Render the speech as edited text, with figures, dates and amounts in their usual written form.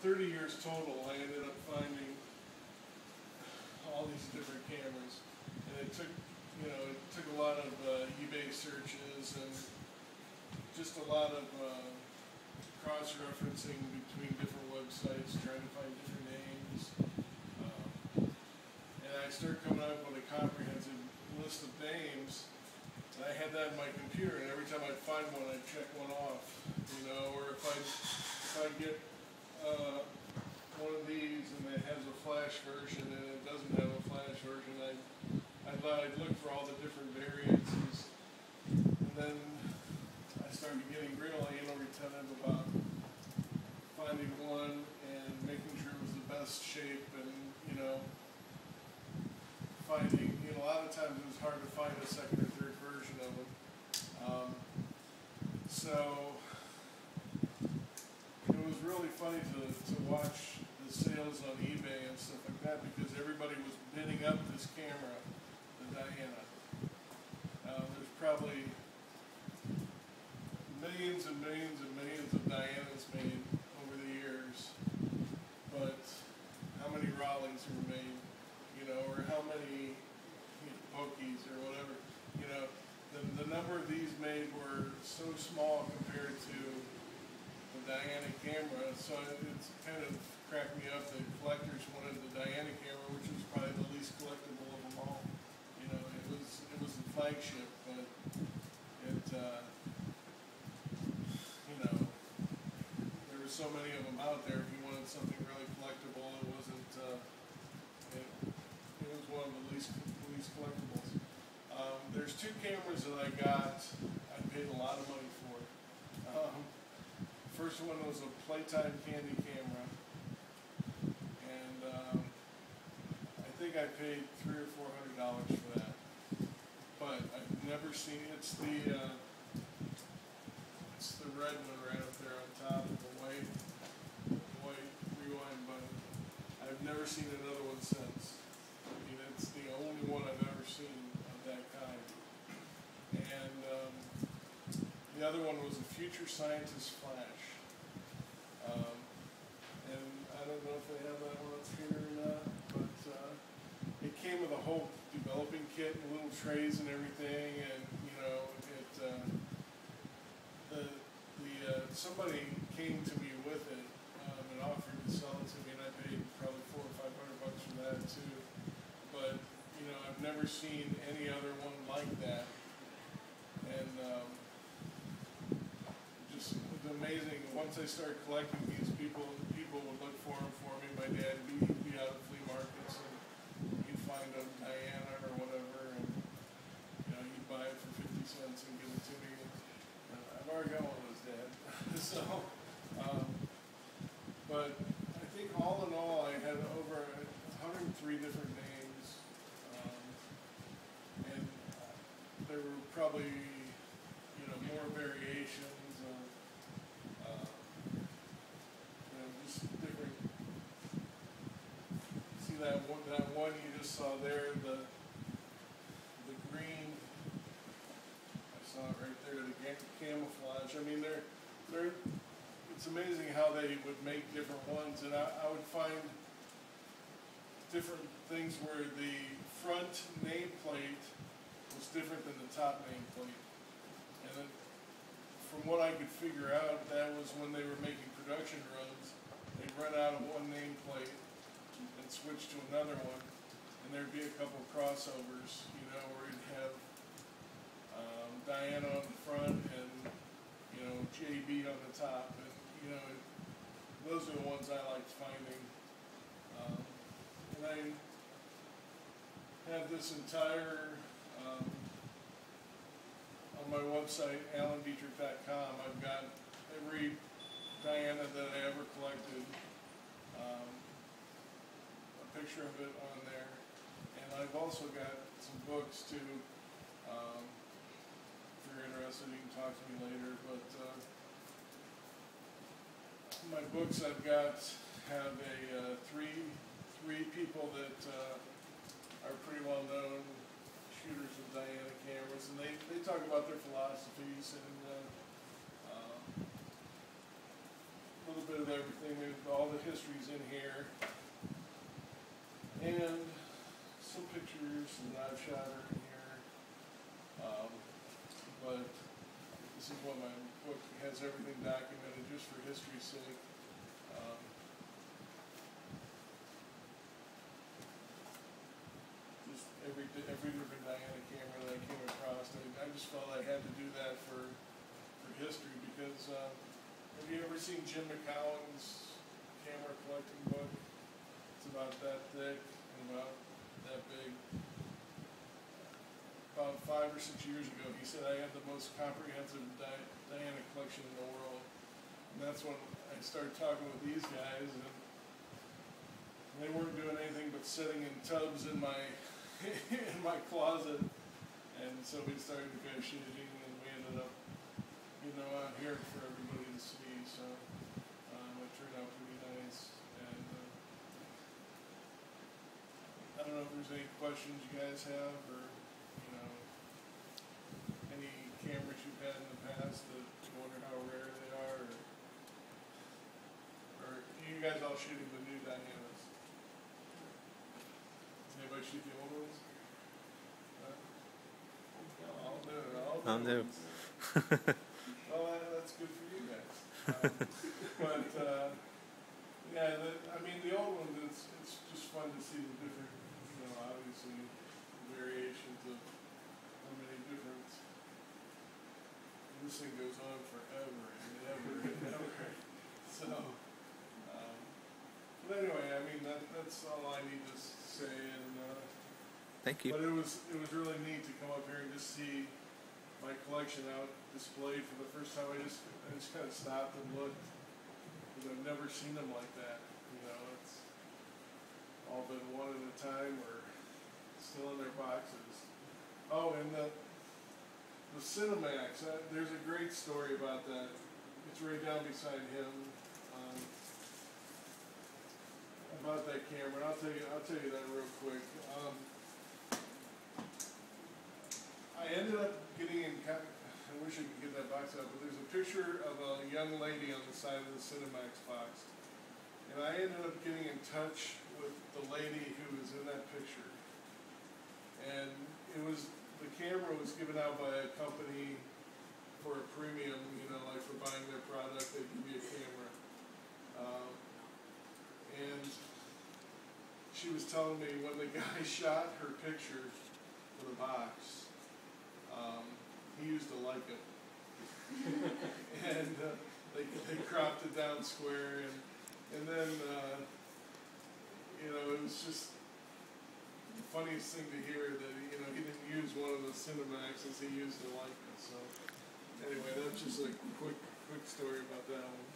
30 years total, I ended up finding all these different cameras, and it took, it took a lot of eBay searches and just a lot of cross-referencing between different websites, trying to find different names, and I started coming up with a comprehensive list of names. And I had that in my computer, and every time I'd find one, I'd check one off, or if I get one of these and it has a flash version and it doesn't have a flash version, I'd look for all the different variances, and then I started getting real retentive about finding one and making sure it was the best shape, and finding, a lot of times it was hard to find a second or third version of them. So it was really funny to watch the sales on eBay and stuff like that, because everybody was bidding up this camera, the Diana. There's probably millions and millions and millions of Dianas made over the years, but how many Raleighs were made, or how many Pokies or whatever, the number of these made were so small compared to the Diana camera, so it's kind of cracked me up that collectors wanted the Diana camera, which was probably the least collectible of them all. It was the flagship, but there were so many of them out there. If you wanted something really collectible, it wasn't. It was one of the least collectibles. There's two cameras that I got. I paid a lot of money for. First one was a Playtime Candy camera, and I think I paid $300 or $400 for that. But I've never seen it's the red one right up there on top, the white rewind button. I've never seen another one since. I mean, it's the only one I've ever seen of that kind. And the other one was a Future Scientist flash. And I don't know if they have that one up here or not, but it came with a whole developing kit and little trays and everything, and somebody came to me with it and offered to sell it to me, and I paid probably $400 or $500 for that too. But I've never seen any other one like that, and just it was amazing. Once I started collecting these, people would look for them for me. My dad would be out at flea markets, and he'd find a Diana or whatever, and he'd buy it for 50 cents and give it to me. And I've already got one of those, Dad. So, but I think all in all, I had over 103 different names, and there were probably more variations of just different. See that one you just saw there, the green. I saw it right there, the camouflage. I mean, it's amazing how they would make different ones, and I would find different things where the front nameplate was different than the top nameplate. And then, from what I could figure out, that was when they were making production runs, they'd run out of one nameplate and switch to another one, and there'd be a couple crossovers, where you'd have Diana on the front and JB on the top, and those are the ones I liked finding. And I have this entire on my website, AllanDetrich.com. I've got every Diana that I ever collected, a picture of it on there, and I've also got some books too. If you're interested, you can talk to me later, but my books I've got have three people that are pretty well known shooters of Diana cameras, and they talk about their philosophies and a little bit with everything. All the history's in here. And some pictures that I've shot are in here. But this is what my book has everything documented just for history's sake. Just every different Diana camera that I came across. I just felt I had to do that for history because have you ever seen Jim McCowan's camera collecting book? It's about that thick and about that big. About 5 or 6 years ago, he said I had the most comprehensive Diana collection in the world. And that's when I started talking with these guys, and they weren't doing anything but sitting in tubs in my in my closet. And so we started negotiating, and we ended up, out here for everybody to see. So it turned out pretty nice. And I don't know if there's any questions you guys have, or any cameras you've had in the past that you wonder how rare they are, or you guys all shooting the new Dianas? Anybody shoot the old ones? I'll do it. I'll do. Well, that's good for you guys. But yeah, the old ones, it's just fun to see the different, obviously variations of how many different. This thing goes on forever and ever and ever. So, but anyway, that's all I need to say. And thank you. But it was really neat to come up here and just see my collection out displayed for the first time. I just kind of stopped and looked, because I've never seen them like that. It's all been one at a time or still in their boxes. Oh, and the Cinemax, there's a great story about that. It's right down beside him, about that camera. I'll tell you that real quick. I ended up getting in. I wish I could get that box out, but there's a picture of a young lady on the side of the Cinemax box, and I ended up getting in touch with the lady who was in that picture, and the camera was given out by a company for a premium, like for buying their product, they give you a camera. And she was telling me when the guy shot her picture for the box, he used a Leica. And they cropped it down square, and then, it was just the funniest thing to hear that, he didn't use one of the Cinemaxes, he used a Leica. So anyway, that's just a quick story about that one.